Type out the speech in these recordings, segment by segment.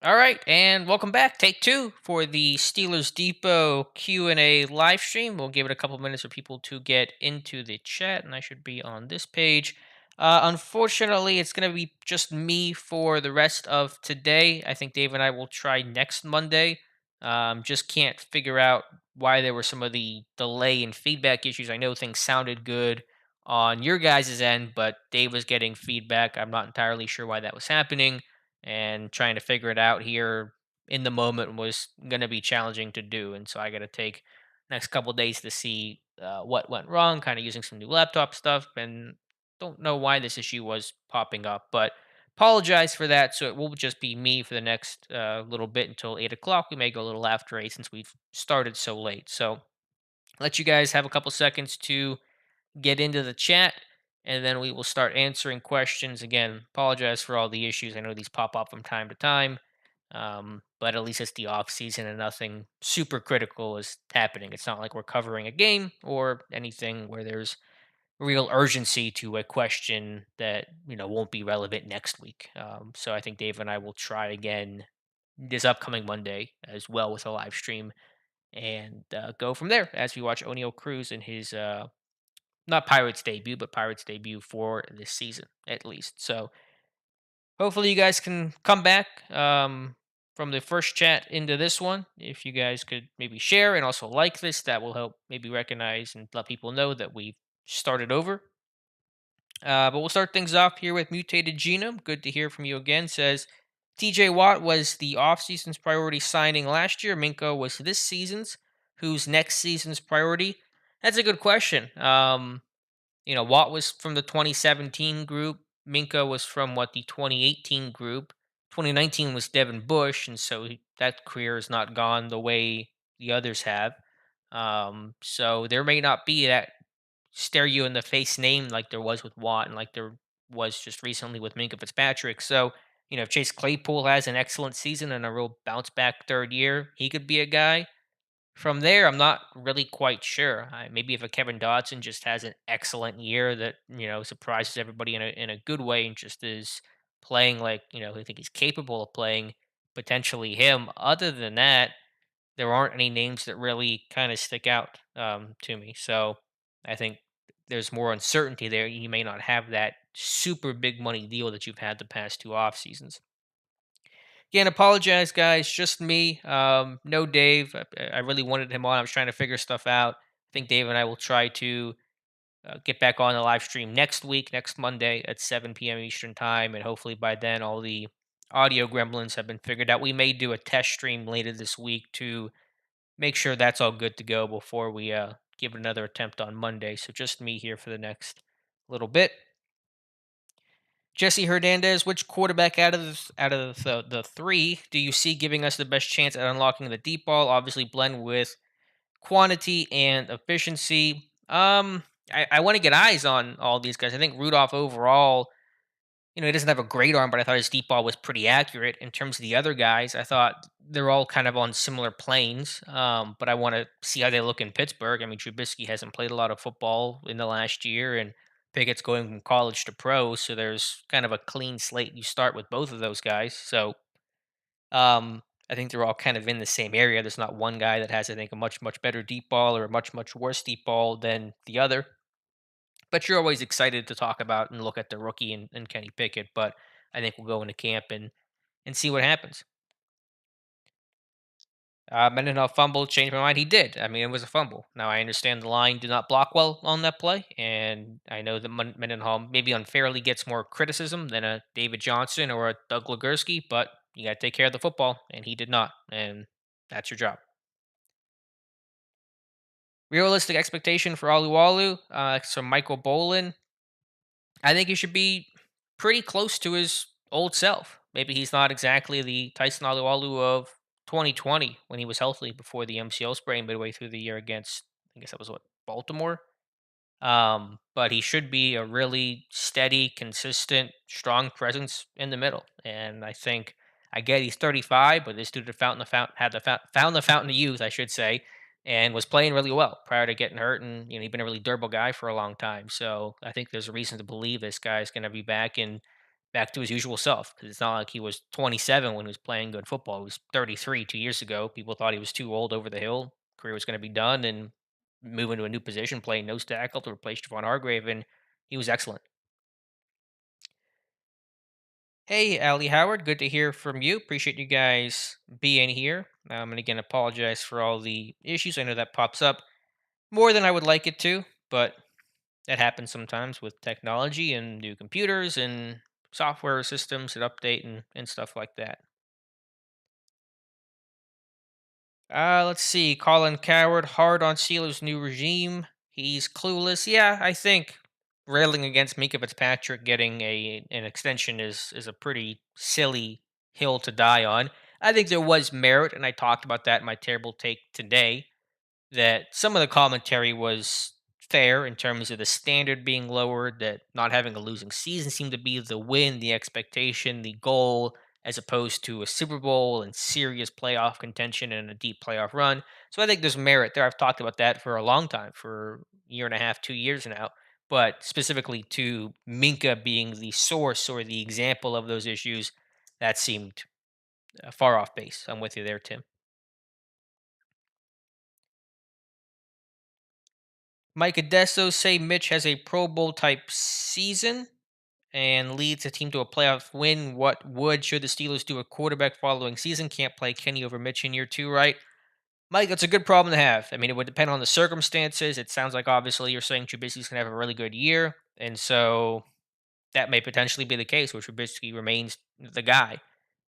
All right, and welcome back. Take two for the Steelers Depot Q&A live stream. We'll give it a couple minutes for people to get into the chat, and I should be on this page. Unfortunately, it's going to be just me for the rest of today. I think Dave and I will try next Monday. Just can't figure out why there were some of the delay and feedback issues. I know things sounded good on your guys' end, but Dave was getting feedback. I'm not entirely sure why that was happening, and trying to figure it out here in the moment was going to be challenging to do. And so I got to take next couple days to see what went wrong, kind of using some new laptop stuff, and don't know why this issue was popping up, but apologize for that. So it will just be me for the next little bit until 8 o'clock. We may go a little after 8 since we've started so late. So let you guys have a couple seconds to get into the chat, and then we will start answering questions. Again, apologize for all the issues. I know these pop up from time to time, but at least it's the off season and nothing super critical is happening. It's not like we're covering a game or anything where there's real urgency to a question that won't be relevant next week. So I think Dave and I will try again this upcoming Monday as well with a live stream, and go from there as we watch O'Neal Cruz in his not Pirates debut, but Pirates debut for this season at least. So hopefully you guys can come back from the first chat into this one. If you guys could maybe share and also like this, that will help maybe recognize and let people know that we've started over. But we'll start things off here with Mutated Genome. Good to hear from you again. Says TJ Watt was the offseason's priority signing last year. Minko was this season's. Who's next season's priority? That's a good question. Watt was from the 2017 group. Minka was from the 2018 group. 2019 was Devin Bush, and so that career is not gone the way the others have. So there may not be that stare you in the face name like there was with Watt and like there was just recently with Minka Fitzpatrick. So, if Chase Claypool has an excellent season and a real bounce back third year, he could be a guy. From there, I'm not really quite sure. Maybe if a Kevin Dodson just has an excellent year that surprises everybody in a good way and just is playing like I think he's capable of playing, potentially him. Other than that, there aren't any names that really kind of stick out to me. So I think there's more uncertainty there. You may not have that super big money deal that you've had the past two off seasons. Again, apologize, guys. Just me. No Dave. I really wanted him on. I was trying to figure stuff out. I think Dave and I will try to get back on the live stream next week, next Monday at 7 p.m. Eastern time, and hopefully by then all the audio gremlins have been figured out. We may do a test stream later this week to make sure that's all good to go before we give it another attempt on Monday. So just me here for the next little bit. Jesse Hernandez, which quarterback out of the three do you see giving us the best chance at unlocking the deep ball? Obviously, blend with quantity and efficiency. I want to get eyes on all these guys. I think Rudolph overall, he doesn't have a great arm, but I thought his deep ball was pretty accurate. In terms of the other guys, I thought they're all kind of on similar planes. But I want to see how they look in Pittsburgh. I mean, Trubisky hasn't played a lot of football in the last year, and Pickett's going from college to pro, so there's kind of a clean slate. You start with both of those guys, so I think they're all kind of in the same area. There's not one guy that has, I think, a much better deep ball or a much worse deep ball than the other. But you're always excited to talk about and look at the rookie and Kenny Pickett. But I think we'll go into camp and see what happens. Mendenhall fumble changed my mind. He did. I mean, it was a fumble. Now I understand the line did not block well on that play, and I know that Mendenhall maybe unfairly gets more criticism than a David Johnson or a Doug Legursky, but you got to take care of the football, and he did not, and that's your job. Realistic expectation for Alualu. So Michael Bolin, I think he should be pretty close to his old self. Maybe he's not exactly the Tyson Alualu of 2020 when he was healthy before the MCL sprain midway through the year against, I guess that was what, Baltimore. But he should be a really steady, consistent, strong presence in the middle. And I get he's 35, but this dude found the fountain of youth, I should say, and was playing really well prior to getting hurt. And he'd been a really durable guy for a long time. So I think there's a reason to believe this guy's going to be back and back to his usual self. Because it's not like he was 27 when he was playing good football. He was 33 2 years ago. People thought he was too old over the hill. Career was going to be done and move into a new position, playing nose tackle to replace Javon Hargrave, and he was excellent. Hey, Ali Howard, good to hear from you. Appreciate you guys being here. And again, apologize for all the issues. I know that pops up more than I would like it to, but that happens sometimes with technology and new computers and software systems that update and stuff like that. Let's see. Colin Coward, hard on Steelers' new regime. He's clueless. Yeah, I think railing against Minka Fitzpatrick getting an extension is a pretty silly hill to die on. I think there was merit, and I talked about that in my terrible take today, that some of the commentary was fair in terms of the standard being lowered, that not having a losing season seemed to be the win, the expectation, the goal, as opposed to a Super Bowl and serious playoff contention and a deep playoff run. So I think there's merit there. I've talked about that for a long time, for a year and a half, 2 years now. But specifically to Minka being the source or the example of those issues, that seemed far off base. I'm with you there, Tim. Mike Adesso say Mitch has a Pro Bowl type season and leads the team to a playoff win. What would should the Steelers do a quarterback following season? Can't play Kenny over Mitch in year two, right? Mike, that's a good problem to have. I mean, it would depend on the circumstances. It sounds like obviously you're saying Trubisky's gonna have a really good year, and so that may potentially be the case where Trubisky remains the guy.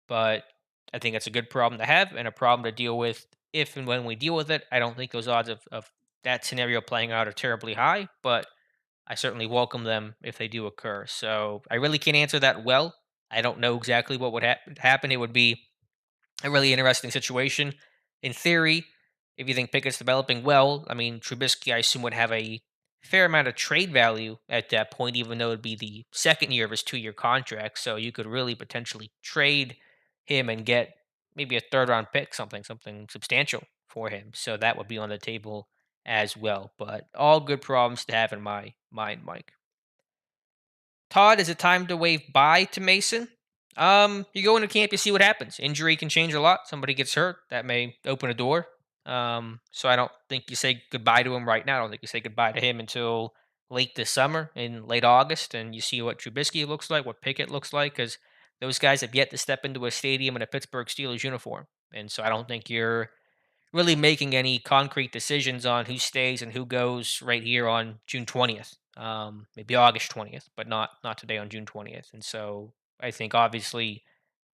But I think that's a good problem to have and a problem to deal with if and when we deal with it. I don't think those odds of that scenario playing out are terribly high, but I certainly welcome them if they do occur. So I really can't answer that well. I don't know exactly what would happen. It would be a really interesting situation. In theory, if you think Pickett's developing well, I mean, Trubisky, I assume, would have a fair amount of trade value at that point, even though it'd be the second year of his 2 year contract. So you could really potentially trade him and get maybe a third round pick, something substantial for him. So that would be on the table as well. But all good problems to have in my mind, Mike. Todd, is it time to wave bye to Mason? You go into camp, you see what happens. Injury can change a lot. Somebody gets hurt, that may open a door. So I don't think you say goodbye to him right now. I don't think you say goodbye to him until late this summer, in late August, and you see what Trubisky looks like, what Pickett looks like, because those guys have yet to step into a stadium in a Pittsburgh Steelers uniform. And so I don't think you're really making any concrete decisions on who stays and who goes right here on June 20th. Maybe August 20th, but not today on June 20th. And so I think obviously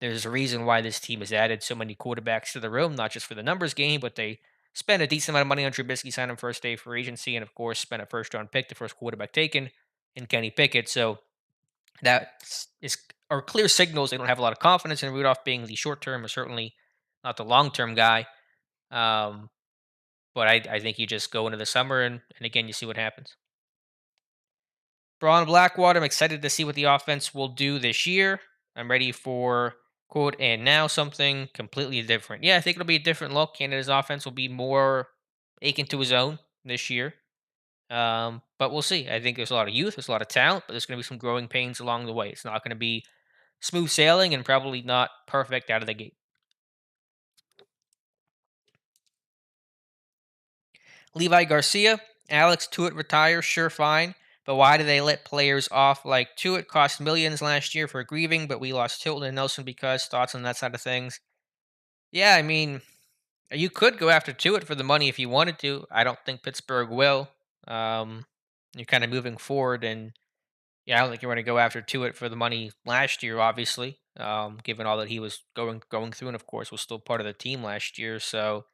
there's a reason why this team has added so many quarterbacks to the room, not just for the numbers game, but they spent a decent amount of money on Trubisky, signed him first day for agency, and of course spent a first round pick, the first quarterback taken in Kenny Pickett. So that is are clear signals they don't have a lot of confidence in Rudolph being the short term or certainly not the long term guy. Um, but I think you just go into the summer and again you see what happens. Braun Blackwater, I'm excited to see what the offense will do this year. I'm ready for quote and now something completely different. Yeah, I think it'll be a different look. Canada's offense will be more akin to his own this year. But we'll see. I think there's a lot of youth, there's a lot of talent, but there's going to be some growing pains along the way. It's not going to be smooth sailing and probably not perfect out of the gate. Levi Garcia, Alex Tuitt retires, sure fine. But why do they let players off like Tuitt cost millions last year for grieving, but we lost Hilton and Nelson because thoughts on that side of things? Yeah, I mean, you could go after Tuitt for the money if you wanted to. I don't think Pittsburgh will. Um, you're kind of moving forward, and yeah, I don't think you're going to go after Tuitt for the money last year, obviously. Given all that he was going through, and of course was still part of the team last year, so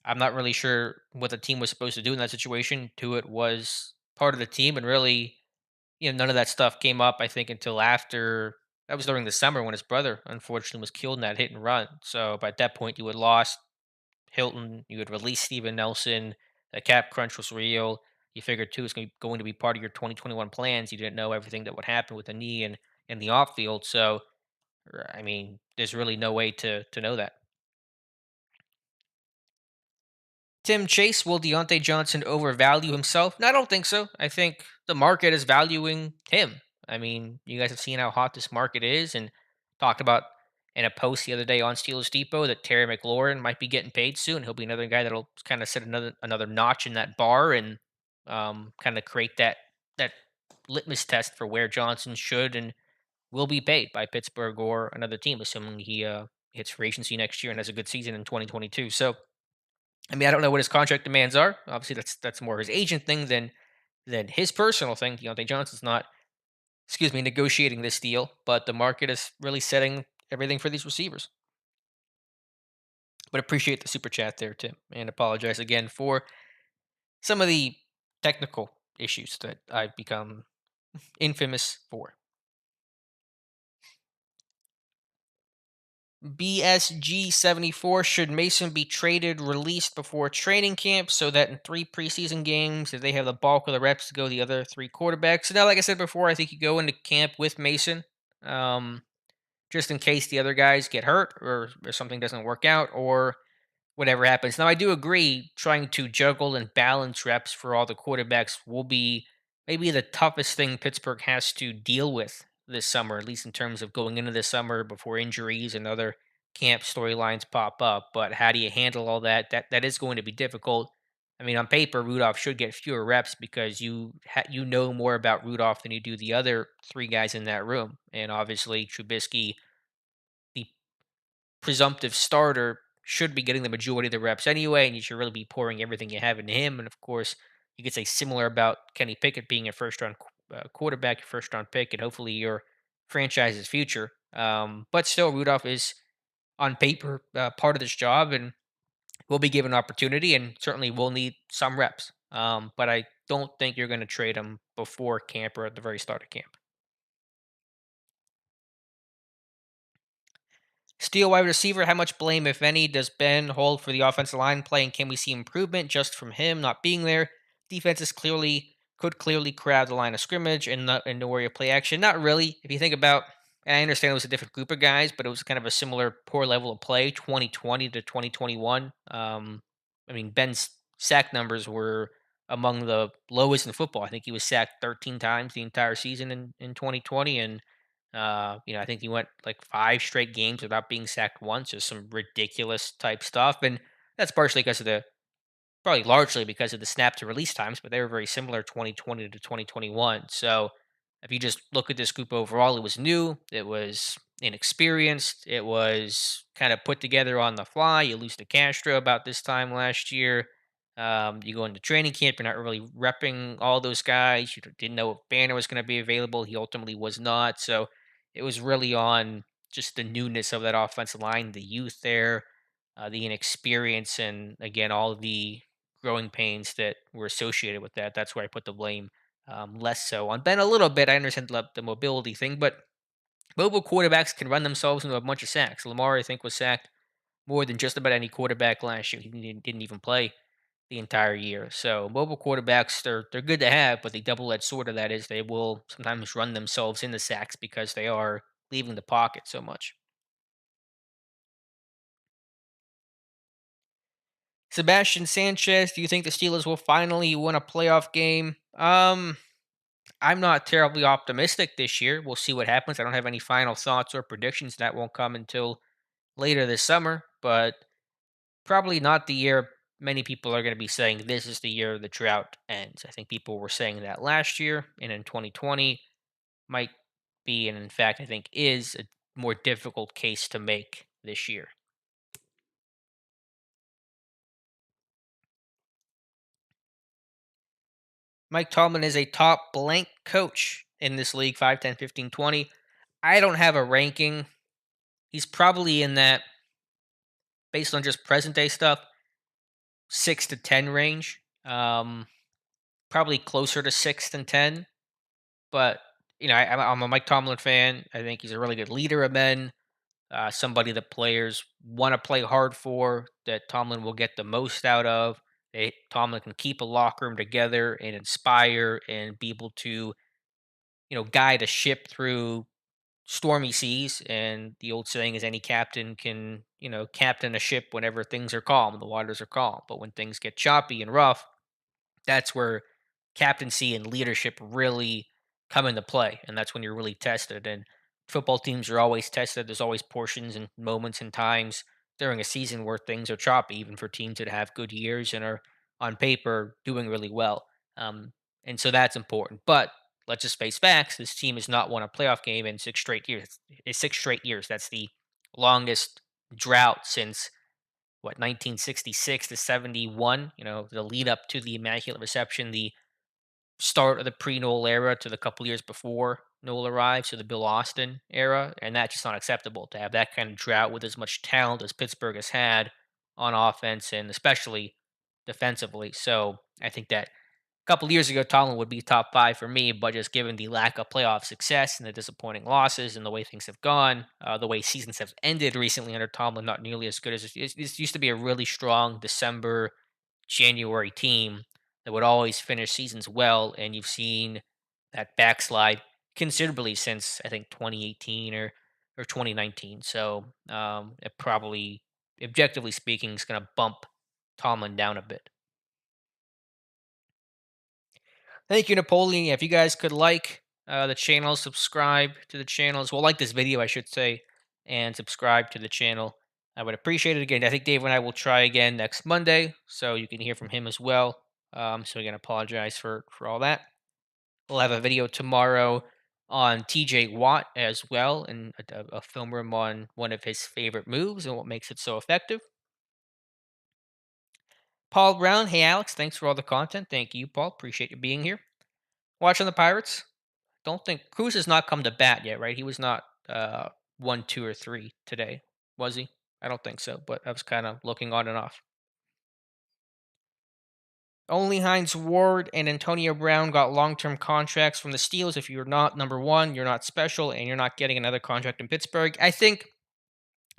I'm not really sure what the team was supposed to do in that situation. Tuitt was part of the team, and really, none of that stuff came up. I think until after that was during the summer when his brother unfortunately was killed in that hit and run. So by that point, you had lost Hilton, you had released Steven Nelson. The cap crunch was real. You figured too it's going to be part of your 2021 plans. You didn't know everything that would happen with the knee and the off field. So I mean, there's really no way to know that. Tim Chase, will Deontay Johnson overvalue himself? No, I don't think so. I think the market is valuing him. I mean, you guys have seen how hot this market is, and talked about in a post the other day on Steelers Depot that Terry McLaurin might be getting paid soon. He'll be another guy that'll kind of set another notch in that bar and kind of create that litmus test for where Johnson should and will be paid by Pittsburgh or another team, assuming he hits free agency next year and has a good season in 2022. So, I mean, I don't know what his contract demands are. Obviously, that's more his agent thing than his personal thing. Diontae Johnson's not, negotiating this deal, but the market is really setting everything for these receivers. But appreciate the super chat there, Tim, and apologize again for some of the technical issues that I've become infamous for. BSG74, should Mason be traded, released before training camp so that in 3 preseason games, if they have the bulk of the reps to go the other 3 quarterbacks? So now, like I said before, I think you go into camp with Mason, just in case the other guys get hurt or something doesn't work out or whatever happens. Now, I do agree trying to juggle and balance reps for all the quarterbacks will be maybe the toughest thing Pittsburgh has to deal with this summer, at least in terms of going into this summer before injuries and other camp storylines pop up. But how do you handle all that? That is going to be difficult. I mean, on paper, Rudolph should get fewer reps because you know more about Rudolph than you do the other 3 guys in that room, and obviously Trubisky, the presumptive starter, should be getting the majority of the reps anyway, and you should really be pouring everything you have into him. And of course, you could say similar about Kenny Pickett being a first round quarterback, your first round pick, and hopefully your franchise's future. But still, Rudolph is on paper part of this job and will be given opportunity and certainly will need some reps. But I don't think you're going to trade him before camp or at the very start of camp. Steel wide receiver, how much blame, if any, does Ben hold for the offensive line play, and can we see improvement just from him not being there? Defense is clearly crowd the line of scrimmage and know where you play action. Not really. If you think about, and I understand it was a different group of guys, but it was kind of a similar poor level of play, 2020 to 2021. I mean, Ben's sack numbers were among the lowest in football. I think he was sacked 13 times the entire season in 2020, and I think he went like 5 straight games without being sacked once. Just some ridiculous type stuff, and that's partially because of the probably largely because of the snap to release times, but they were very similar 2020 to 2021. So if you just look at this group overall, it was new, it was inexperienced, it was kind of put together on the fly. You lose to Castro about this time last year. You go into training camp, you're not really repping all those guys. You didn't know if Banner was going to be available. He ultimately was not. So it was really on just the newness of that offensive line, the youth there, the inexperience, and again, all the growing pains that were associated with that. That's where I put the blame, less so on Ben a little bit. I understand the mobility thing, but mobile quarterbacks can run themselves into a bunch of sacks. Lamar, I think, was sacked more than just about any quarterback last year. He didn't even play the entire year. So mobile quarterbacks, they're good to have, but the double-edged sword of that is they will sometimes run themselves into sacks because they are leaving the pocket so much. Sebastian Sanchez, do you think the Steelers will finally win a playoff game? I'm not terribly optimistic this year. We'll see what happens. I don't have any final thoughts or predictions. That won't come until later this summer, but probably not the year many people are going to be saying this is the year the drought ends. I think people were saying that last year and in 2020 might be, and in fact, I think is a more difficult case to make this year. Mike Tomlin is a top blank coach in this league, 5, 10, 15, 20. I don't have a ranking. He's probably in that, based on just present day stuff, 6 to 10 range. Probably closer to 6 than 10. But, I'm a Mike Tomlin fan. I think he's a really good leader of men, somebody that players want to play hard for, that Tomlin will get the most out of. Tomlin can keep a locker room together and inspire and be able to, guide a ship through stormy seas. And the old saying is any captain can, captain a ship whenever things are calm, the waters are calm. But when things get choppy and rough, that's where captaincy and leadership really come into play, and that's when you're really tested. And football teams are always tested. There's always portions and moments and times during a season where things are choppy, even for teams that have good years and are on paper doing really well. Um, and so that's important. But let's just face facts: this team has not won a playoff game in 6 straight years. It's 6 straight years. That's the longest drought since what 1966 to 71. The lead up to the Immaculate Reception, the start of the pre-Noel era to the couple years before Noel arrived, so the Bill Austin era, and that's just not acceptable to have that kind of drought with as much talent as Pittsburgh has had on offense and especially defensively. So I think that a couple years ago, Tomlin would be top five for me, but just given the lack of playoff success and the disappointing losses and the way things have gone, the way seasons have ended recently under Tomlin, not nearly as good as this used to be a really strong December, January team that would always finish seasons well, and you've seen that backslide considerably since I think 2018 or 2019. So it probably, objectively speaking, is going to bump Tomlin down a bit. Thank you, Napoleon. Yeah, if you guys could like the channel, subscribe to the channel as well, like this video, I should say, and subscribe to the channel. I would appreciate it. Again, I think Dave and I will try again next Monday, so you can hear from him as well. So again, apologize for all that. We'll have a video tomorrow on TJ Watt as well, and a film room on one of his favorite moves and what makes it so effective. Paul Brown, hey Alex, thanks for all the content. Thank you, Paul. Appreciate you being here. Watching the Pirates. Don't think Cruz has not come to bat yet, right? He was not 1, 2, or 3 today, was he? I don't think so, but I was kind of looking on and off. Only Hines Ward and Antonio Brown got long-term contracts from the Steelers. If you're not number one, you're not special, and you're not getting another contract in Pittsburgh. I think,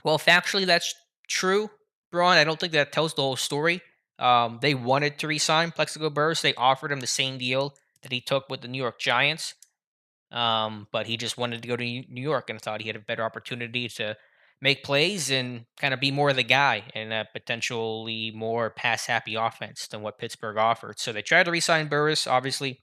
well, factually, that's true, Braun. I don't think that tells the whole story. They wanted to re-sign Plexico Burress. They offered him the same deal that he took with the New York Giants. But he just wanted to go to New York and thought he had a better opportunity to make plays and kind of be more the guy in a potentially more pass happy offense than what Pittsburgh offered. So they tried to re-sign Burris. Obviously,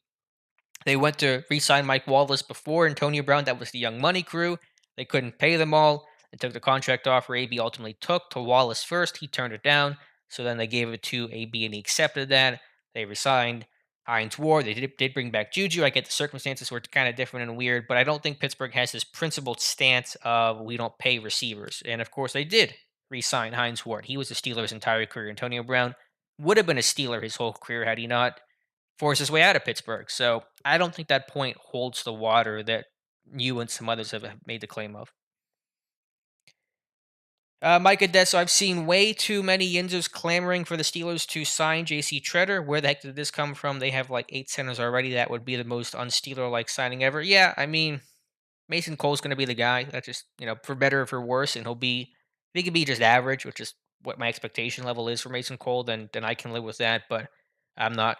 they went to re-sign Mike Wallace before Antonio Brown. That was the Young Money crew. They couldn't pay them all. They took the contract offer AB ultimately took to Wallace first. He turned it down. So then they gave it to AB and he accepted that. They resigned Hines Ward. They did bring back Juju. I get the circumstances were kind of different and weird, but I don't think Pittsburgh has this principled stance of we don't pay receivers. And of course, they did re-sign Hines Ward. He was a Steelers' entire career. Antonio Brown would have been a Steeler his whole career had he not forced his way out of Pittsburgh. So I don't think that point holds the water that you and some others have made the claim of. Micah Desso, I've seen way too many Yinzos clamoring for the Steelers to sign JC Tretter. Where the heck did this come from? They have like 8 centers already. That would be the most unsteeler like signing ever. Yeah, I mean, Mason Cole's going to be the guy. That's just, for better or for worse. And he could be just average, which is what my expectation level is for Mason Cole. Then I can live with that. But I'm not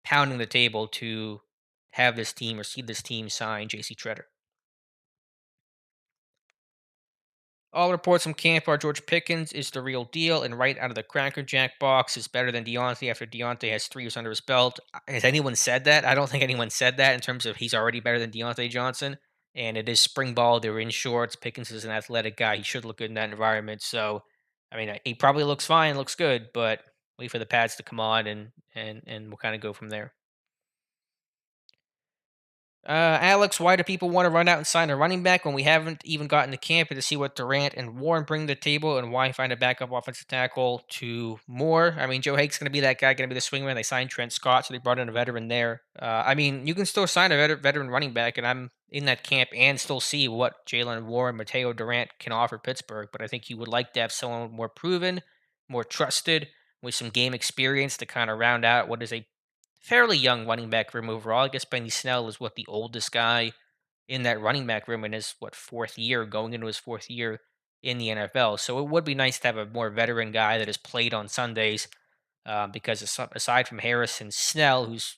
pounding the table to have this team or see this team sign JC Tretter. All reports from camp are George Pickens is the real deal, and right out of the Cracker Jack box is better than Diontae after Diontae has 3 years under his belt. Has anyone said that? I don't think anyone said that in terms of he's already better than Diontae Johnson. And it is spring ball. They were in shorts. Pickens is an athletic guy. He should look good in that environment. So, I mean, he probably looks fine, looks good, but wait for the pads to come on, and we'll kind of go from there. Alex, why do people want to run out and sign a running back when we haven't even gotten to camp to see what Durant and Warren bring to the table, and why find a backup offensive tackle to more? I mean, Joe Haig's going to be that guy, going to be the swingman. They signed Trent Scott, so they brought in a veteran there. I mean, you can still sign a veteran running back, and I'm in that camp and still see what Jalen Warren, Mateo Durant can offer Pittsburgh. But I think you would like to have someone more proven, more trusted, with some game experience to kind of round out what is a fairly young running back room overall. I guess Benny Snell is what the oldest guy in that running back room in his fourth year, going into his fourth year in the NFL. So it would be nice to have a more veteran guy that has played on Sundays, because aside from Harris and Snell, whose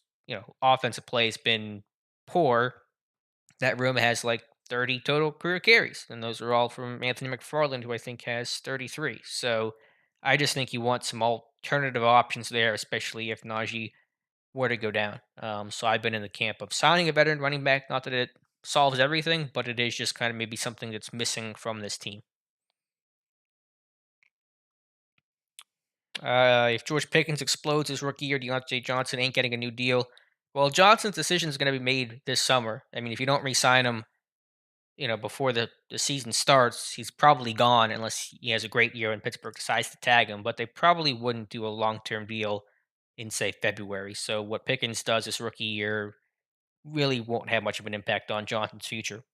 offensive play has been poor, that room has like 30 total career carries, and those are all from Anthony McFarland, who I think has 33. So I just think you want some alternative options there, especially if Najee were to go down. So I've been in the camp of signing a veteran running back. Not that it solves everything, but it is just kind of maybe something that's missing from this team. If George Pickens explodes his rookie year, Diontae Johnson ain't getting a new deal. Well, Johnson's decision is going to be made this summer. I mean, if you don't re-sign him, before the season starts, he's probably gone unless he has a great year and Pittsburgh decides to tag him. But they probably wouldn't do a long-term deal in say February. So what Pickens does this rookie year really won't have much of an impact on Johnson's future.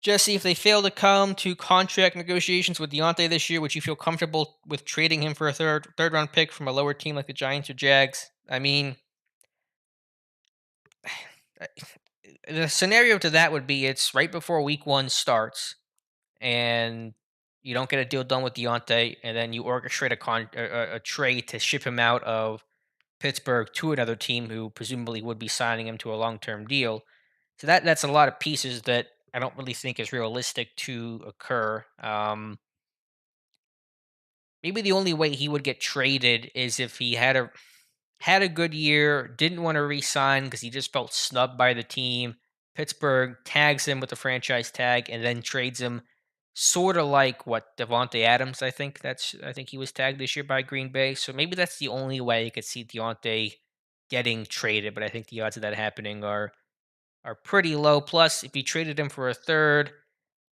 Jesse, if they fail to come to contract negotiations with Deontay this year, would you feel comfortable with trading him for a third round pick from a lower team like the Giants or Jags? I mean, the scenario to that would be it's right before week one starts, and you don't get a deal done with Deontay, and then you orchestrate a trade to ship him out of Pittsburgh to another team who presumably would be signing him to a long term deal. So that's a lot of pieces that I don't really think is realistic to occur. Maybe the only way he would get traded is if he had a good year, didn't want to re-sign because he just felt snubbed by the team. Pittsburgh tags him with the franchise tag and then trades him, sort of like what Devontae Adams. I think he was tagged this year by Green Bay. So maybe that's the only way I could see Deontay getting traded. But I think the odds of that happening are pretty low. Plus, if you traded him for a third,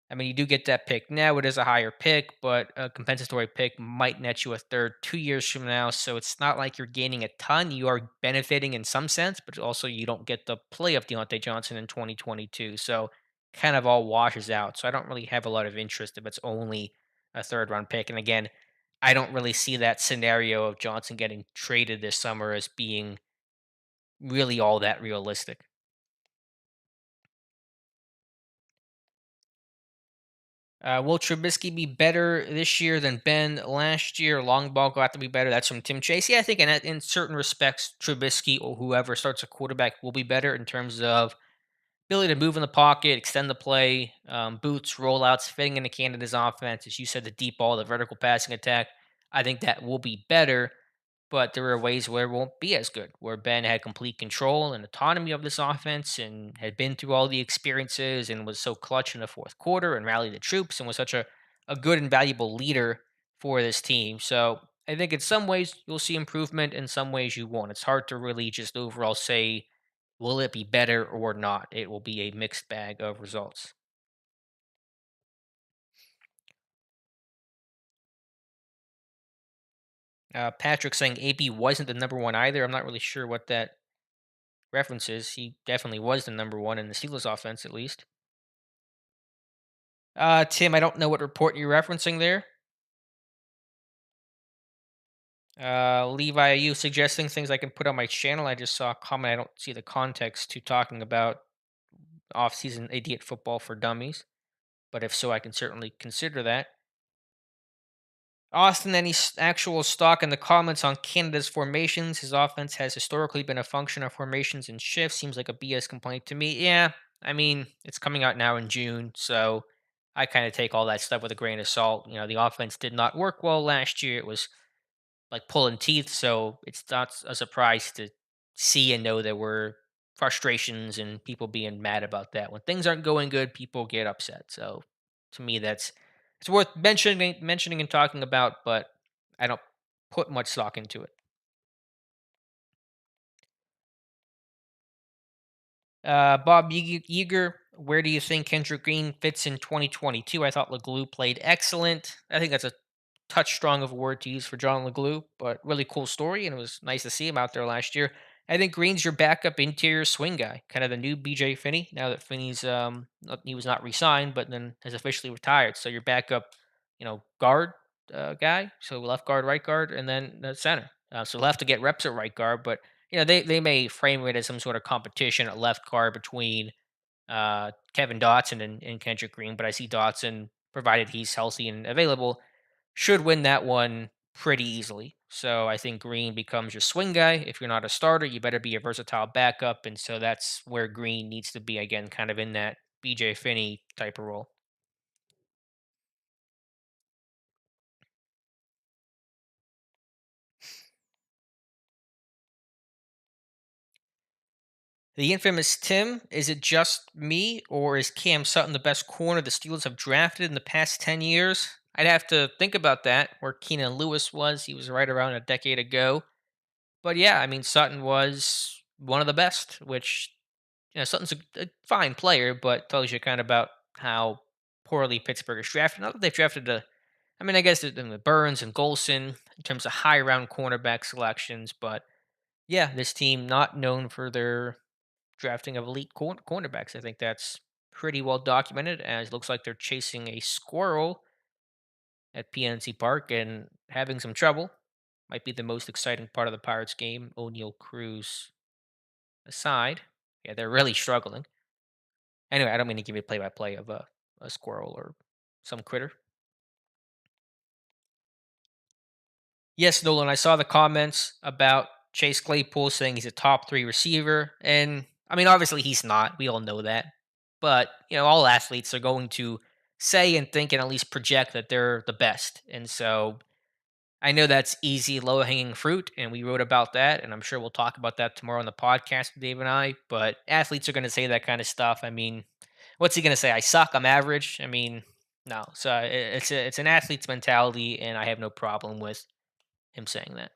I mean, you do get that pick now. It is a higher pick, but a compensatory pick might net you a third 2 years from now. So it's not like you're gaining a ton. You are benefiting in some sense, but also you don't get the play of Deontay Johnson in 2022. So kind of all washes out. So I don't really have a lot of interest if it's only a third round pick. And again, I don't really see that scenario of Johnson getting traded this summer as being really all that realistic. Will Trubisky be better this year than Ben last year? Long ball got to be better. That's from Tim Chase. Yeah, I think in certain respects, Trubisky or whoever starts a quarterback will be better in terms of ability to move in the pocket, extend the play, boots, rollouts, fitting into Canada's offense. As you said, the deep ball, the vertical passing attack. I think that will be better. But there are ways where it won't be as good, where Ben had complete control and autonomy of this offense and had been through all the experiences and was so clutch in the fourth quarter and rallied the troops and was such a good and valuable leader for this team. So I think in some ways you'll see improvement, in some ways you won't. It's hard to really just overall say, will it be better or not? It will be a mixed bag of results. Patrick saying AB wasn't the number one either. I'm not really sure what that references. He definitely was the number one in the Steelers offense, at least. Tim, I don't know what report you're referencing there. Levi, are you suggesting things I can put on my channel? I just saw a comment. I don't see the context to talking about off-season idiot football for dummies, but if so, I can certainly consider that. Austin, any actual stock in the comments on Canada's formations? His offense has historically been a function of formations and shifts. Seems like a BS complaint to me. Yeah, I mean, it's coming out now in June, so I kind of take all that stuff with a grain of salt. The offense did not work well last year. It was like pulling teeth, so it's not a surprise to see and know there were frustrations and people being mad about that. When things aren't going good, people get upset. So to me, it's worth mentioning and talking about, but I don't put much stock into it. Bob Yeager, where do you think Kendrick Green fits in 2022? I thought LeGlue played excellent. I think that's a touch strong of a word to use for John LeGlue, but really cool story, and it was nice to see him out there last year. I think Green's your backup interior swing guy, kind of the new BJ Finney. Now that Finney's he was not re-signed, but then has officially retired, so your backup, guard guy, so left guard, right guard, and then the center. So we'll have to get reps at right guard, but they may frame it as some sort of competition at left guard between Kevin Dotson and Kendrick Green, but I see Dotson, provided he's healthy and available, should win that one pretty easily. So I think Green becomes your swing guy. If you're not a starter, you better be a versatile backup. And so that's where Green needs to be again, kind of in that BJ Finney type of role. The infamous Tim, is it just me, or is Cam Sutton the best corner the Steelers have drafted in the past 10 years? I'd have to think about that, where Keenan Lewis was. He was right around a decade ago. But yeah, I mean, Sutton was one of the best, which, Sutton's a fine player, but tells you kind of about how poorly Pittsburgh is drafted. Not that they've drafted I mean, I guess the Burns and Golson in terms of high round cornerback selections, but yeah, this team not known for their drafting of elite cornerbacks. I think that's pretty well documented, as it looks like they're chasing a squirrel at PNC Park and having some trouble. Might be the most exciting part of the Pirates game, O'Neal Cruz aside. Yeah, they're really struggling. Anyway, I don't mean to give you a play by play of a squirrel or some critter. Yes, Nolan, I saw the comments about Chase Claypool saying he's a top three receiver. And I mean, obviously he's not. We all know that. But, all athletes are going to say and think and at least project that they're the best. And so I know that's easy, low hanging fruit. And we wrote about that. And I'm sure we'll talk about that tomorrow on the podcast with Dave and I. But athletes are going to say that kind of stuff. I mean, what's he going to say? I suck. I'm average. I mean, no. So it's an athlete's mentality. And I have no problem with him saying that.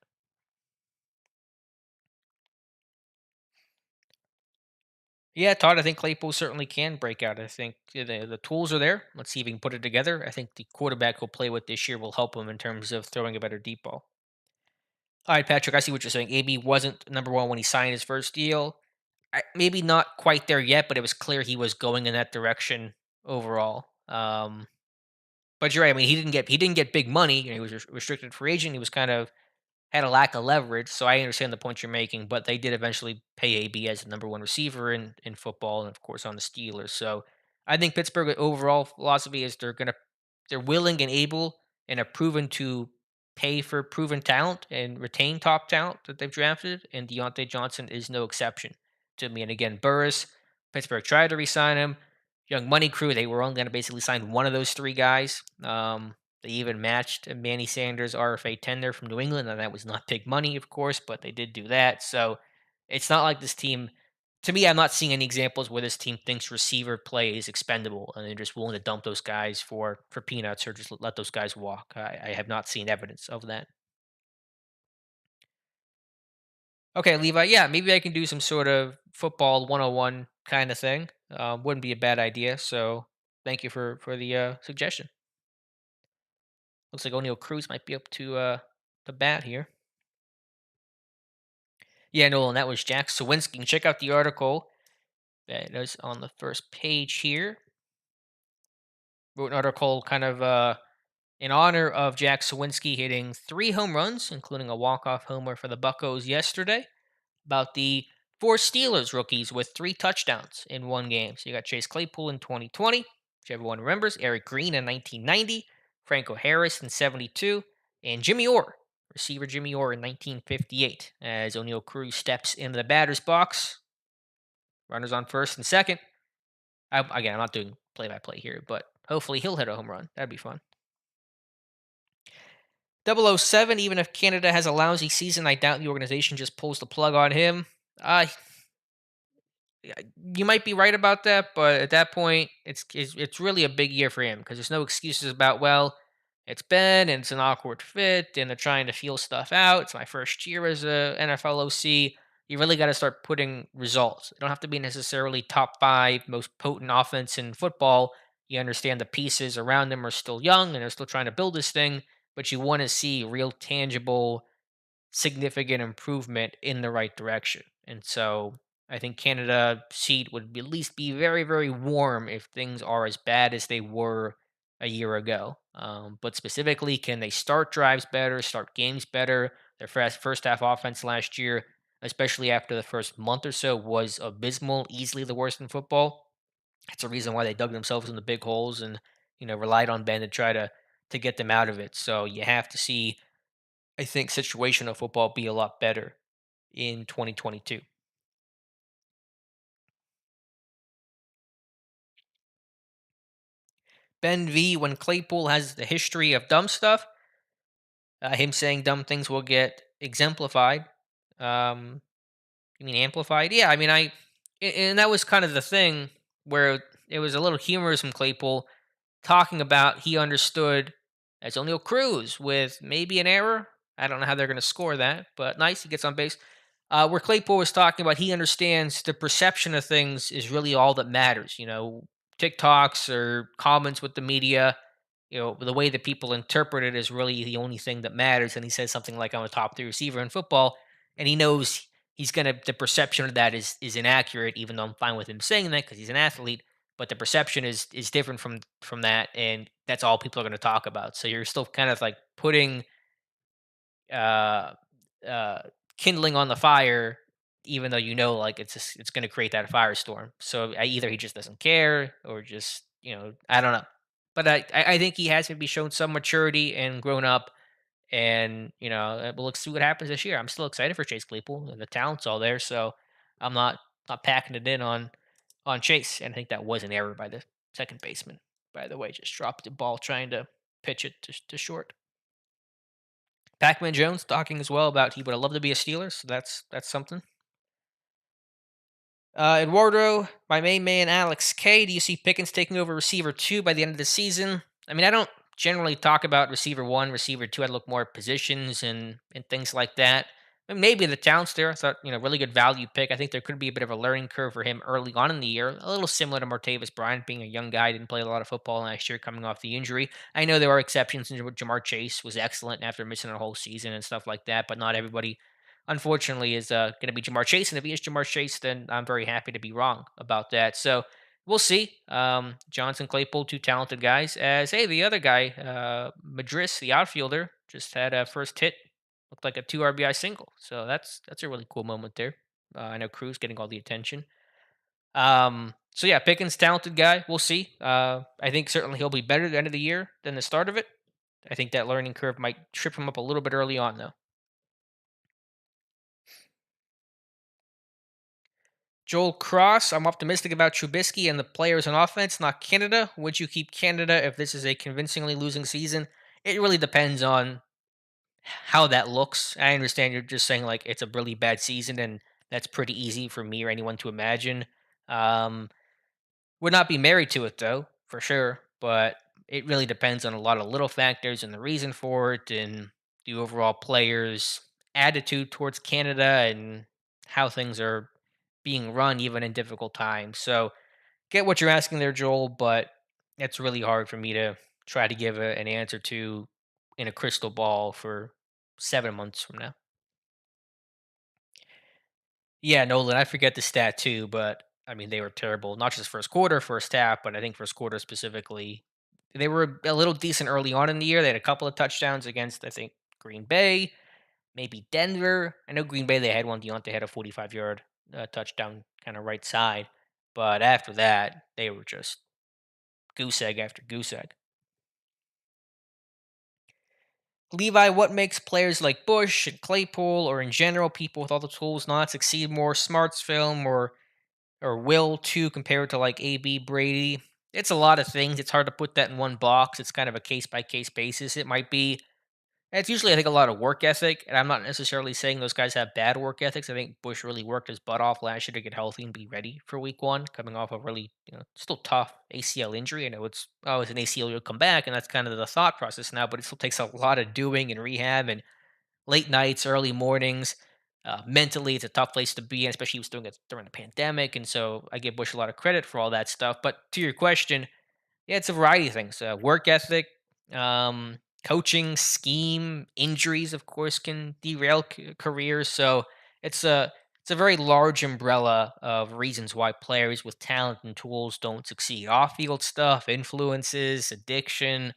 Yeah, Todd, I think Claypool certainly can break out. I think the tools are there. Let's see if he can put it together. I think the quarterback he'll play with this year will help him in terms of throwing a better deep ball. All right, Patrick, I see what you're saying. AB wasn't number one when he signed his first deal. Maybe not quite there yet, but it was clear he was going in that direction overall. But you're right. I mean, he didn't get big money. He was a restricted free agent. He was kind of had a lack of leverage. So I understand the point you're making, but they did eventually pay AB as the number one receiver in football, and of course on the Steelers. So I think Pittsburgh overall philosophy is they're willing and able and have proven to pay for proven talent and retain top talent that they've drafted, and Diontae Johnson is no exception to me. And again, Burris, Pittsburgh tried to re-sign him. Young Money Crew, they were only going to basically sign one of those three guys. They even matched Manny Sanders' RFA tender from New England, and that was not big money, of course, but they did do that. So it's not like this team. To me, I'm not seeing any examples where this team thinks receiver play is expendable, and they're just willing to dump those guys for peanuts or just let those guys walk. I have not seen evidence of that. Okay, Levi. Yeah, maybe I can do some sort of football 101 kind of thing. Wouldn't be a bad idea. So thank you for the suggestion. Looks like O'Neal Cruz might be up to the bat here. Yeah, Nolan, that was Jack Sawinski. Check out the article that is on the first page here. Wrote an article kind of in honor of Jack Sawinski hitting 3 home runs, including a walk-off homer for the Buccos yesterday. About the 4 Steelers rookies with 3 touchdowns in one game. So you got Chase Claypool in 2020, which everyone remembers, Eric Green in 1990, Franco Harris in 72, and Jimmy Orr, receiver Jimmy Orr in 1958. As O'Neal Cruz steps into the batter's box, runners on first and second. Again, I'm not doing play-by-play here, but hopefully he'll hit a home run. That'd be fun. 007, even if Canada has a lousy season, I doubt the organization just pulls the plug on him. Yeah, you might be right about that, but at that point, it's really a big year for him because there's no excuses about it's Ben and it's an awkward fit and they're trying to feel stuff out. It's my first year as a NFL OC. You really got to start putting results. It don't have to be necessarily top 5 most potent offense in football. You understand the pieces around them are still young and they're still trying to build this thing, but you want to see real tangible significant improvement in the right direction. And so I think Canada seat would at least be very, very warm if things are as bad as they were a year ago. But specifically, can they start drives better, start games better? Their first half offense last year, especially after the first month or so, was abysmal, easily the worst in football. That's a reason why they dug themselves in the big holes and relied on Ben to try to get them out of it. So you have to see, I think, situational football be a lot better in 2022. Ben V, when Claypool has the history of dumb stuff, him saying dumb things will get exemplified. You mean amplified? Yeah, I mean, And that was kind of the thing where it was a little humorous from Claypool talking about he understood Antonio Cruz with maybe an error. I don't know how they're going to score that, but nice. He gets on base. Where Claypool was talking about, he understands the perception of things is really all that matters. TikToks or comments with the media, the way that people interpret it is really the only thing that matters. And he says something like, "I'm a top 3 receiver in football," and he knows the perception of that is inaccurate. Even though I'm fine with him saying that because he's an athlete, but the perception is different from that, and that's all people are going to talk about. So you're still kind of like putting uh, uh, kindling on the fire, even though like it's going to create that firestorm. So either he just doesn't care, or just I don't know. But I think he has maybe shown some maturity and grown up, and we'll see what happens this year. I'm still excited for Chase Claypool, and the talent's all there. So I'm not packing it in on Chase, and I think that was an error by the second baseman. By the way, just dropped the ball trying to pitch it to short. Pac-Man Jones talking as well about he would have loved to be a Steeler, so that's something. Eduardo, my main man Alex K. Do you see Pickens taking over receiver 2 by the end of the season? I mean, I don't generally talk about receiver 1, receiver 2. I look more at positions and things like that. And maybe the talent's there. I thought, really good value pick. I think there could be a bit of a learning curve for him early on in the year, a little similar to Martavis Bryant, being a young guy, didn't play a lot of football last year coming off the injury. I know there are exceptions. Jamar Chase was excellent after missing a whole season and stuff like that, but not everybody unfortunately is going to be Jamar Chase. And if he is Jamar Chase, then I'm very happy to be wrong about that. So we'll see. Johnson, Claypool, two talented guys. As hey, the other guy, Madris, the outfielder, just had a first hit, looked like a 2 RBI single. So that's a really cool moment there. I know Cruz getting all the attention. So yeah, Pickens, talented guy. We'll see. I think certainly he'll be better at the end of the year than the start of it. I think that learning curve might trip him up a little bit early on, though. Joel Cross, I'm optimistic about Trubisky and the players on offense, not Canada. Would you keep Canada if this is a convincingly losing season? It really depends on how that looks. I understand you're just saying like it's a really bad season, and that's pretty easy for me or anyone to imagine. Um, would not be married to it though, for sure. But it really depends on a lot of little factors and the reason for it, and the overall players' attitude towards Canada and how things are being run even in difficult times. So get what you're asking there, Joel, but it's really hard for me to try to give an answer to in a crystal ball for 7 months from now. Yeah, Nolan, I forget the stat too, but I mean they were terrible. Not just first quarter, first half, but I think first quarter specifically. They were a little decent early on in the year. They had a couple of touchdowns against, I think, Green Bay, maybe Denver. I know Green Bay, they had one. Diontae had a 45-yard touchdown, kind of right side. But after that, they were just goose egg after goose egg. Levi, what makes players like Bush and Claypool, or in general people with all the tools, not succeed more? Smarts film or will to compared to like AB Brady? It's a lot of things. It's hard to put that in one box. It's kind of a case by case basis. It might be. It's usually, I think, a lot of work ethic, and I'm not necessarily saying those guys have bad work ethics. I think Bush really worked his butt off last year to get healthy and be ready for Week 1, coming off a really, still tough ACL injury. I know it's an ACL, you'll come back, and that's kind of the thought process now. But it still takes a lot of doing and rehab and late nights, early mornings. Mentally, it's a tough place to be in, especially he was doing it during the pandemic. And so I give Bush a lot of credit for all that stuff. But to your question, yeah, it's a variety of things. Work ethic, coaching, scheme, injuries, of course, can derail careers. So it's a very large umbrella of reasons why players with talent and tools don't succeed. Off-field stuff, influences, addiction.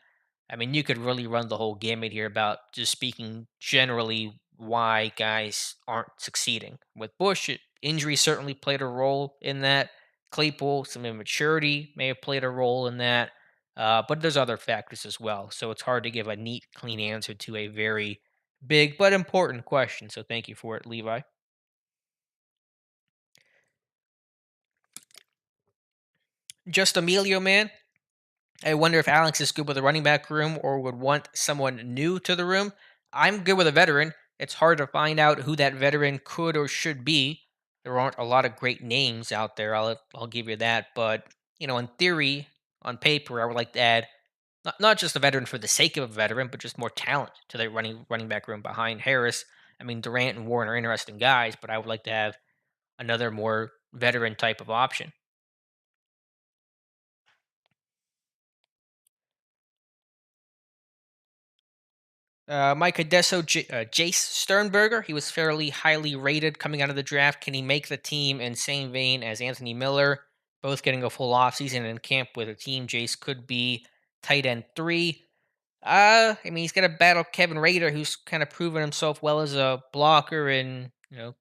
I mean, you could really run the whole gamut here about just speaking generally why guys aren't succeeding. With Bush, injury certainly played a role in that. Claypool, some immaturity may have played a role in that. But there's other factors as well. So it's hard to give a neat, clean answer to a very big but important question. So thank you for it, Levi. Just Emilio, man. I wonder if Alex is good with a running back room or would want someone new to the room. I'm good with a veteran. It's hard to find out who that veteran could or should be. There aren't a lot of great names out there. I'll give you that. But in theory, on paper, I would like to add not just a veteran for the sake of a veteran, but just more talent to their running back room behind Harris. I mean, Durant and Warren are interesting guys, but I would like to have another more veteran type of option. Mike Adesso, Jace Sternberger, he was fairly highly rated coming out of the draft. Can he make the team in same vein as Anthony Miller? Both getting a full offseason in camp with a team. Jace could be tight end three. I mean, he's got to battle Kevin Rader, who's kind of proven himself well as a blocker and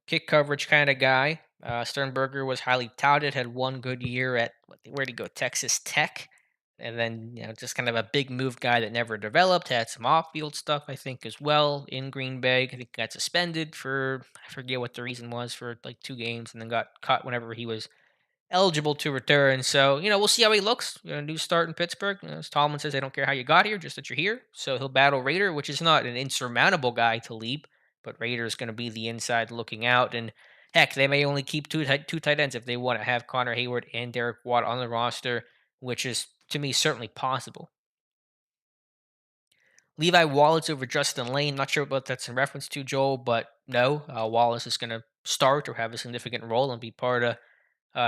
kick coverage kind of guy. Sternberger was highly touted, had one good year at where'd he go? Texas Tech, and then just kind of a big move guy that never developed. Had some off-field stuff, I think, as well in Green Bay. I think got suspended for I forget what the reason was for like 2 games, and then got cut whenever he was eligible to return. So, we'll see how he looks. New start in Pittsburgh. As Tomlin says, I don't care how you got here, just that you're here. So he'll battle Raider, which is not an insurmountable guy to leap, but Raider is going to be the inside looking out. And heck, they may only keep two tight ends if they want to have Connor Hayward and Derek Watt on the roster, which is, to me, certainly possible. Levi Wallace over Justin Lane. Not sure what that's in reference to, Joel, but no, Wallace is going to start or have a significant role and be part of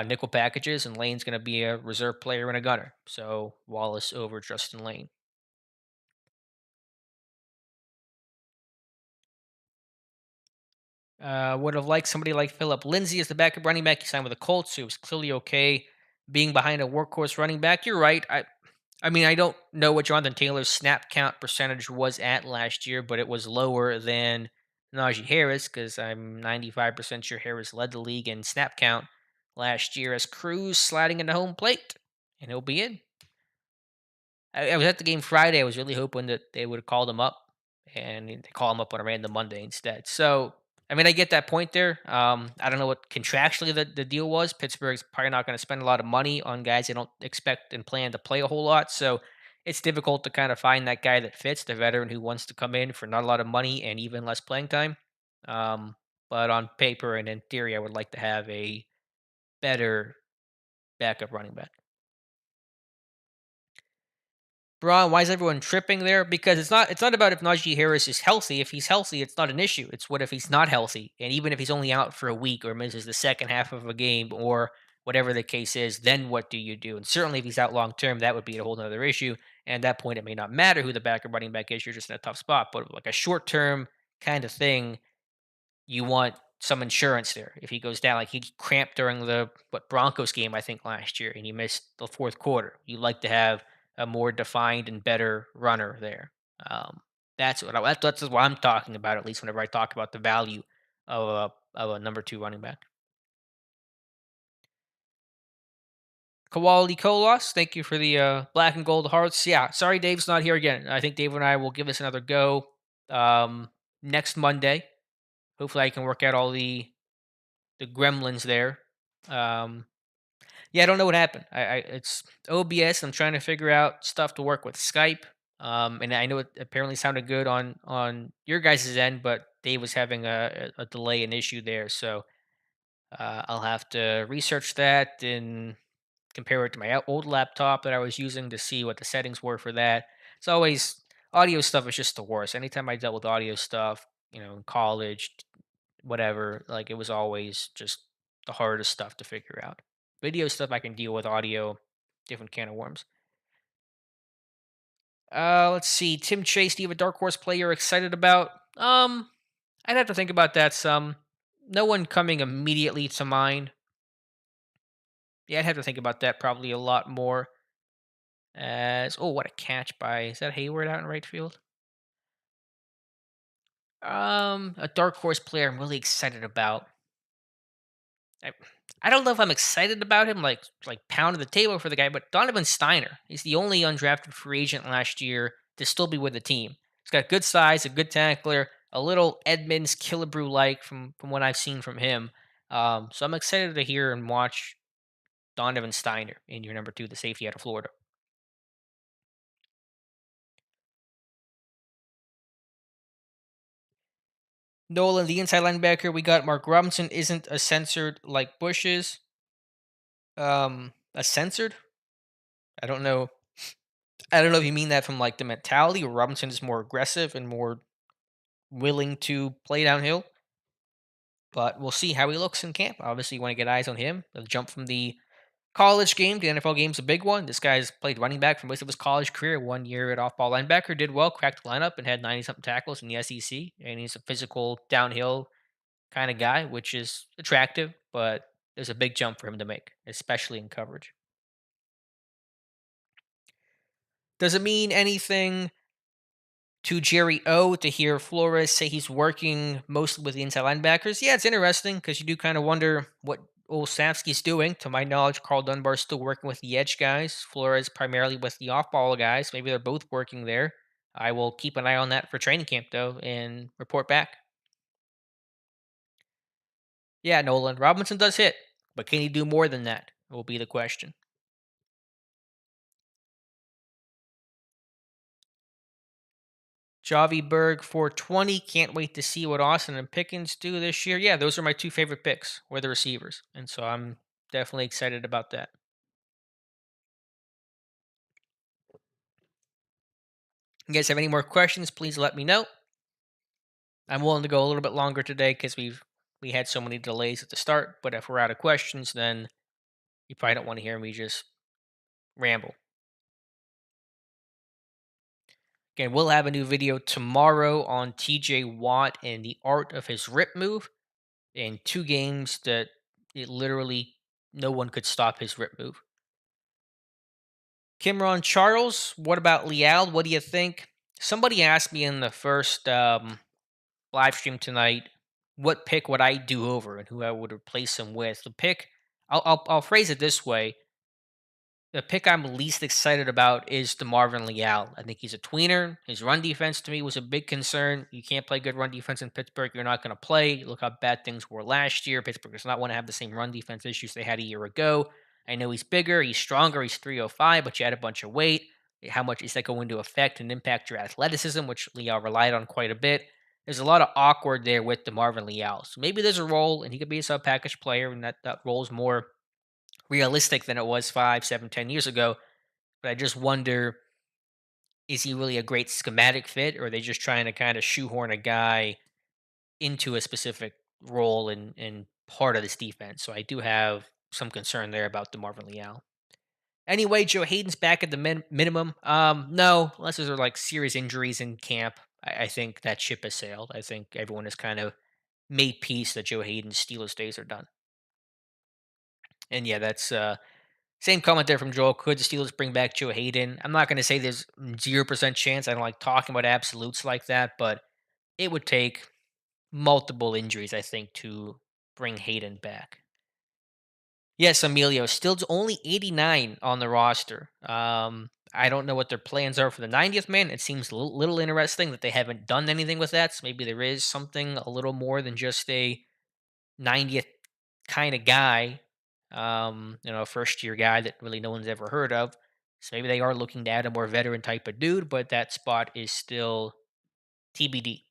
nickel packages, and Lane's going to be a reserve player and a gunner. So Wallace over Justin Lane. Would have liked somebody like Philip Lindsay as the backup running back. He signed with the Colts, so he was clearly okay being behind a workhorse running back. You're right. I mean, I don't know what Jonathan Taylor's snap count percentage was at last year, but it was lower than Najee Harris because I'm 95% sure Harris led the league in snap count last year as Cruz sliding into home plate, and he'll be in. I was at the game Friday. I was really hoping that they would have called him up, and they call him up on a random Monday instead. So, I mean, I get that point there. I don't know what contractually the deal was. Pittsburgh's probably not going to spend a lot of money on guys they don't expect and plan to play a whole lot. So, it's difficult to kind of find that guy that fits, the veteran who wants to come in for not a lot of money and even less playing time. Um, but on paper and in theory, I would like to have a better backup running back. Braun, why is everyone tripping there? Because it's not about if Najee Harris is healthy. If he's healthy, it's not an issue. It's what if he's not healthy, and even if he's only out for a week or misses the second half of a game or whatever the case is, then what do you do? And certainly, if he's out long term, that would be a whole other issue. And at that point, it may not matter who the backup running back is. You're just in a tough spot. But like a short term kind of thing, you want some insurance there. If he goes down, like he cramped during the Broncos game, I think last year, and he missed the fourth quarter. You like to have a more defined and better runner there. Um, that's what I'm talking about. At least whenever I talk about the value of a number two running back. Kawali Kolos, thank you for the black and gold hearts. Yeah, sorry Dave's not here again. I think Dave and I will give this another go next Monday. Hopefully, I can work out all the gremlins there. Um, yeah, I don't know what happened. It's OBS. I'm trying to figure out stuff to work with Skype. And I know it apparently sounded good on your guys' end, but Dave was having a delay, an issue there. So I'll have to research that and compare it to my old laptop that I was using to see what the settings were for that. It's always audio stuff is just the worst. Anytime I dealt with audio stuff, in college, whatever, like it was always just the hardest stuff to figure out. Video stuff I can deal with, audio, different can of worms. Let's see. Tim Chase, do you have a dark horse player you're excited about? I'd have to think about that some. No one coming immediately to mind. Yeah, I'd have to think about that probably a lot more. As what a catch by is that Hayward out in right field? A dark horse player I'm really excited about. I, I don't know if I'm excited about him, like pounding the table for the guy, but Donovan Steiner. He's the only undrafted free agent last year to still be with the team. He's got good size, a good tackler, a little Edmonds Killebrew like from what I've seen from him. So I'm excited to hear and watch Donovan Steiner in your number two, the safety out of Florida. Nolan, the inside linebacker, we got Mark Robinson isn't a censored like Bush is. A censored? I don't know. I don't know if you mean that from like the mentality, or Robinson is more aggressive and more willing to play downhill. But we'll see how he looks in camp. Obviously, you want to get eyes on him. The jump from the college game to the NFL game's a big one. This guy's played running back for most of his college career. 1 year at off-ball linebacker, did well, cracked the lineup, and had 90-something tackles in the SEC. And he's a physical downhill kind of guy, which is attractive. But there's a big jump for him to make, especially in coverage. Does it mean anything to Jerry O to hear Flores say he's working mostly with the inside linebackers? Yeah, it's interesting because you do kind of wonder what Olszewski's doing. To my knowledge, Carl Dunbar's still working with the edge guys, Flores primarily with the off ball guys. Maybe they're both working there. I will keep an eye on that for training camp, though, and report back. Yeah, Nolan, Robinson does hit, but can he do more than that? Will be the question. Javi Berg 420. Can't wait to see what Austin and Pickens do this year. Yeah, those are my two favorite picks, were the receivers. And so I'm definitely excited about that. You guys have any more questions, please let me know. I'm willing to go a little bit longer today because we had so many delays at the start, but if we're out of questions, then you probably don't want to hear me just ramble. Again, we'll have a new video tomorrow on TJ Watt and the art of his rip move. In 2 games that it literally no one could stop his rip move. Kimron Charles, what about Leal? What do you think? Somebody asked me in the first live stream tonight what pick would I do over and who I would replace him with. The pick, I'll phrase it this way: the pick I'm least excited about is DeMarvin Leal. I think he's a tweener. His run defense to me was a big concern. You can't play good run defense in Pittsburgh. You're not going to play. Look how bad things were last year. Pittsburgh does not want to have the same run defense issues they had a year ago. I know he's bigger, he's stronger, he's 305, but you add a bunch of weight. How much is that going to affect and impact your athleticism, which Leal relied on quite a bit? There's a lot of awkward there with DeMarvin Leal. So maybe there's a role, and he could be a sub package player, and that role is more realistic than it was 5, 7, 10 years ago. But I just wonder, is he really a great schematic fit, or are they just trying to kind of shoehorn a guy into a specific role in part of this defense? So I do have some concern there about DeMarvin Leal. Anyway, Joe Hayden's back at the minimum. No, unless there's like serious injuries in camp, I think that ship has sailed. I think everyone has kind of made peace that Joe Hayden's Steelers days are done. And yeah, that's same comment there from Joel. Could the Steelers bring back Joe Hayden? I'm not going to say there's 0% chance. I don't like talking about absolutes like that, but it would take multiple injuries, I think, to bring Hayden back. Yes, Emilio, still only 89 on the roster. I don't know what their plans are for the 90th man. It seems a little interesting that they haven't done anything with that. So maybe there is something a little more than just a 90th kind of guy, a first year guy that really no one's ever heard of. So maybe they are looking to add a more veteran type of dude, but that spot is still TBD.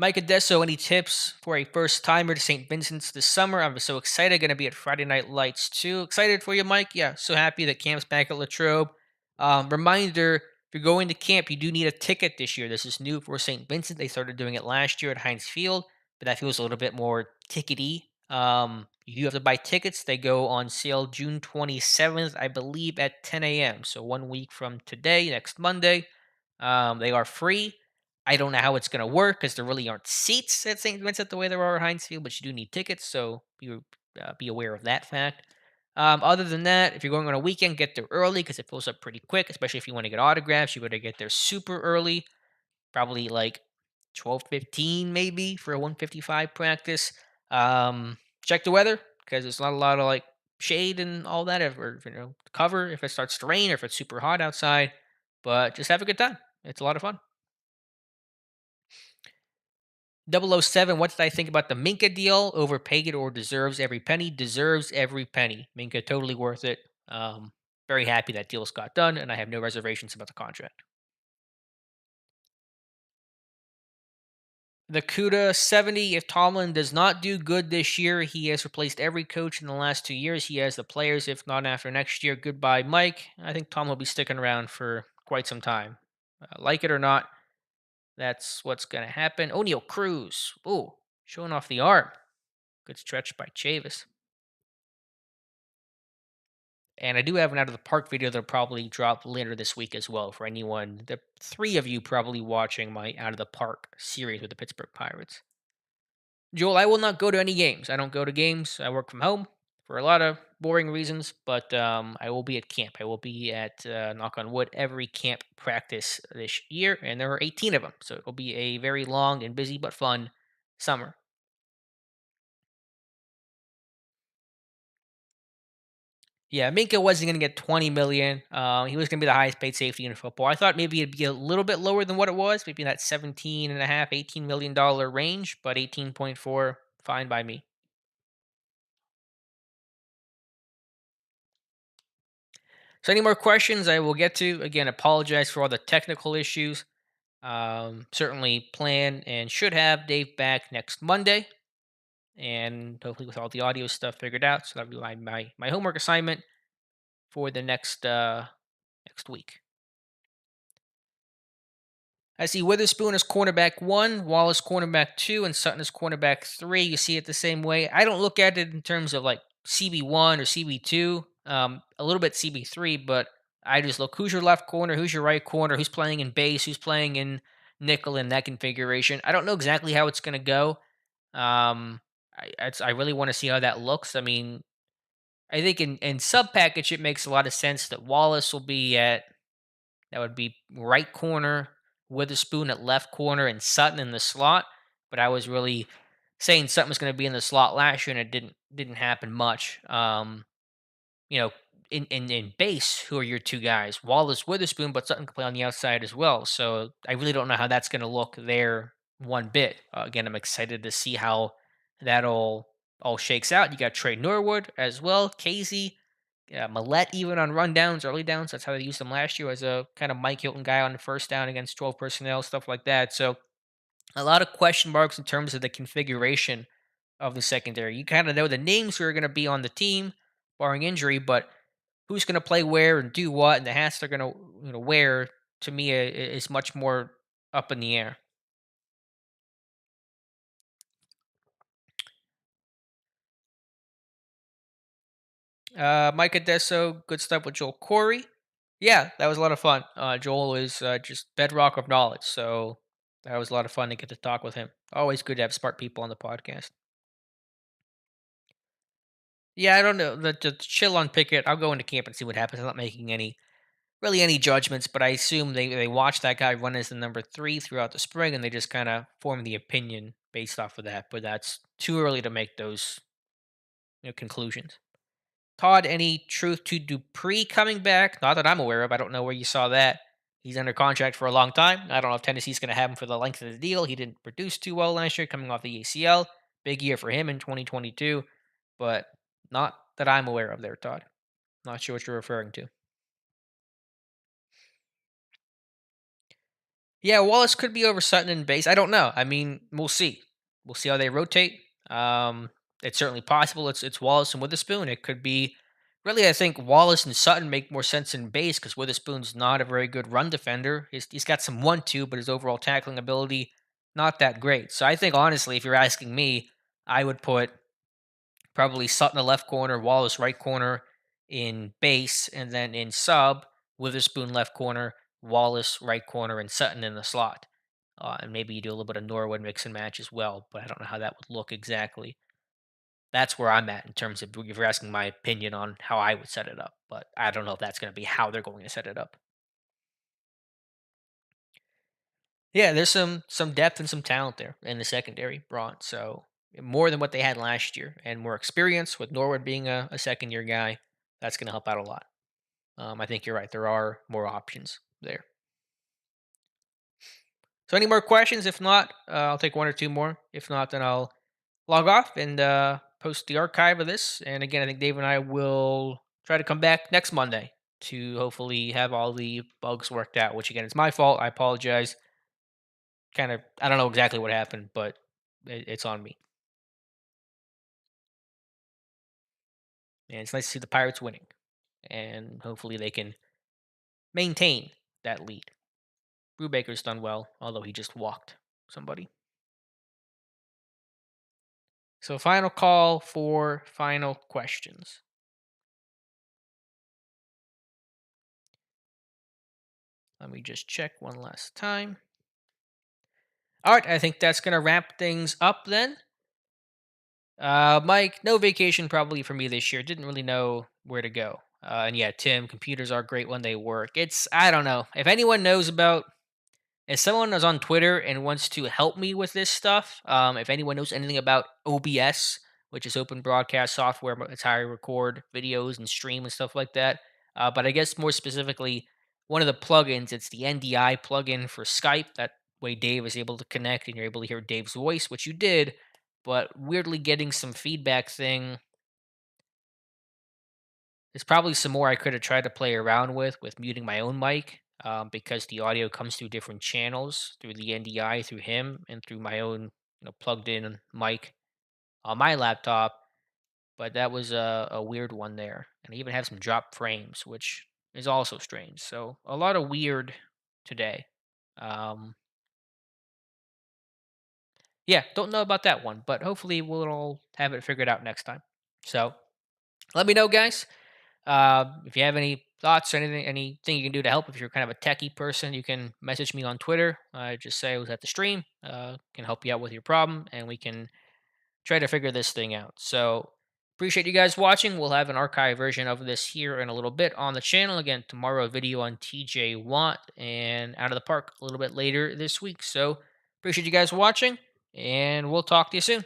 Mike Adesso, any tips for a first timer to St. Vincent's this summer? I'm so excited. Going to be at Friday Night Lights too. Excited for you, Mike. Yeah, so happy that camp's back at Latrobe. Reminder: if you're going to camp, you do need a ticket this year. This is new for St. Vincent. They started doing it last year at Heinz Field, but that feels a little bit more tickety. You do have to buy tickets. They go on sale June 27th, I believe, at 10 a.m. So 1 week from today, next Monday. They are free. I don't know how it's going to work because there really aren't seats at St. Vincent the way there are at Heinz Field, but you do need tickets, so be aware of that fact. Other than that, if you're going on a weekend, get there early because it fills up pretty quick, especially if you want to get autographs. You better get there super early, probably like 12:15 maybe for a 155 practice. Check the weather because there's not a lot of like shade and all that, or cover if it starts to rain or if it's super hot outside. But just have a good time. It's a lot of fun. 007, what did I think about the Minka deal? Overpaid or deserves every penny? Deserves every penny. Minka, totally worth it. Very happy that deals got done, and I have no reservations about the contract. The CUDA 70, if Tomlin does not do good this year, he has replaced every coach in the last 2 years. He has the players, if not after next year. Goodbye, Mike. I think Tomlin will be sticking around for quite some time. Like it or not, that's what's going to happen. O'Neal Cruz. Ooh, showing off the arm. Good stretch by Chavis. And I do have an out of the park video that'll probably drop later this week as well for anyone, the three of you probably watching my out of the park series with the Pittsburgh Pirates. Joel, I will not go to any games. I don't go to games. I work from home for a lot of boring reasons, but I will be at camp. I will be at, knock on wood, every camp practice this year, and there are 18 of them. So it will be a very long and busy but fun summer. Yeah, Minka wasn't going to get 20 million. He was going to be the highest paid safety in football. I thought maybe it'd be a little bit lower than what it was, maybe in that 17 and a half, $18 million range, but 18.4, fine by me. So, any more questions I will get to? Again, apologize for all the technical issues. Certainly plan and should have Dave back next Monday, and hopefully with all the audio stuff figured out. So that'll be my homework assignment for the next week. I see Witherspoon as cornerback one, Wallace cornerback two, and Sutton as cornerback three. You see it the same way. I don't look at it in terms of like CB1 or CB2, a little bit CB3, but I just look who's your left corner, who's your right corner, who's playing in base, who's playing in nickel in that configuration. I don't know exactly how it's going to go. I really want to see how that looks. I mean, I think in sub package, it makes a lot of sense that Wallace will be at that would be right corner, Witherspoon at left corner, and Sutton in the slot. But I was really saying Sutton was going to be in the slot last year, and it didn't happen much. You know, in base, who are your two guys? Wallace, Witherspoon, but Sutton can play on the outside as well. So I really don't know how that's going to look there one bit. Again, I'm excited to see how that all shakes out. You got Trey Norwood as well, Casey. Yeah, Millette even on rundowns, early downs. That's how they used him last year as a kind of Mike Hilton guy on the first down against 12 personnel, stuff like that. So a lot of question marks in terms of the configuration of the secondary. You kind of know the names who are going to be on the team, barring injury, but who's going to play where and do what, and the hats they're going to wear, to me, is much more up in the air. Mike Adesso, good stuff with Joel Corey. Yeah, that was a lot of fun. Joel is just bedrock of knowledge, so that was a lot of fun to get to talk with him. Always good to have smart people on the podcast. Yeah, I don't know. The chill on Pickett. I'll go into camp and see what happens. I'm not making any judgments, but I assume they watched that guy run as the number three throughout the spring, and they just kind of form the opinion based off of that. But that's too early to make those conclusions. Todd, any truth to Dupree coming back? Not that I'm aware of. I don't know where you saw that. He's under contract for a long time. I don't know if Tennessee's going to have him for the length of the deal. He didn't produce too well last year coming off the ACL. Big year for him in 2022, but not that I'm aware of there, Todd. Not sure what you're referring to. Yeah, Wallace could be over Sutton in base. I don't know. I mean, we'll see. We'll see how they rotate. It's certainly possible. It's Wallace and Witherspoon. It could be really. I think Wallace and Sutton make more sense in base because Witherspoon's not a very good run defender. He's got some 1-2, but his overall tackling ability not that great. So I think honestly, if you're asking me, I would put probably Sutton the left corner, Wallace right corner in base, and then in sub, Witherspoon left corner, Wallace right corner, and Sutton in the slot. And maybe you do a little bit of Norwood mix and match as well, but I don't know how that would look exactly. That's where I'm at in terms of if you're asking my opinion on how I would set it up, but I don't know if that's going to be how they're going to set it up. Yeah, there's some depth and some talent there in the secondary, Braun. So more than what they had last year, and more experience with Norwood being a second year guy. That's going to help out a lot. I think you're right. There are more options there. So, any more questions? If not, I'll take one or two more. If not, then I'll log off and post the archive of this. And again, I think Dave and I will try to come back next Monday to hopefully have all the bugs worked out, which again is my fault. I apologize. kind of, I don't know exactly what happened, but it's on me. And it's nice to see the Pirates winning, and hopefully they can maintain that lead. Brubaker's done well, although he just walked somebody. So, final call for final questions. Let me just check one last time. All right, I think that's going to wrap things up then. Mike, no vacation probably for me this year. Didn't really know where to go. And yeah, Tim, computers are great when they work. I don't know. If anyone knows about, if someone is on Twitter and wants to help me with this stuff, if anyone knows anything about OBS, which is open broadcast software, it's how I record videos and stream and stuff like that. But I guess more specifically, one of the plugins, it's the NDI plugin for Skype. That way Dave is able to connect and you're able to hear Dave's voice, which you did. But weirdly getting some feedback thing, there's probably some more I could have tried to play around with muting my own mic, because the audio comes through different channels through the NDI, through him, and through my own plugged in mic on my laptop. But that was a weird one there, and I even have some drop frames, which is also strange. So a lot of weird today. Um, yeah, don't know about that one, but hopefully we'll all have it figured out next time. So let me know, guys. If you have any thoughts or anything you can do to help, if you're kind of a techie person, you can message me on Twitter. Just say I was at the stream. Can help you out with your problem, and we can try to figure this thing out. So appreciate you guys watching. We'll have an archive version of this here in a little bit on the channel. Again, tomorrow a video on TJ Watt and Out of the Park a little bit later this week. So appreciate you guys watching, and we'll talk to you soon.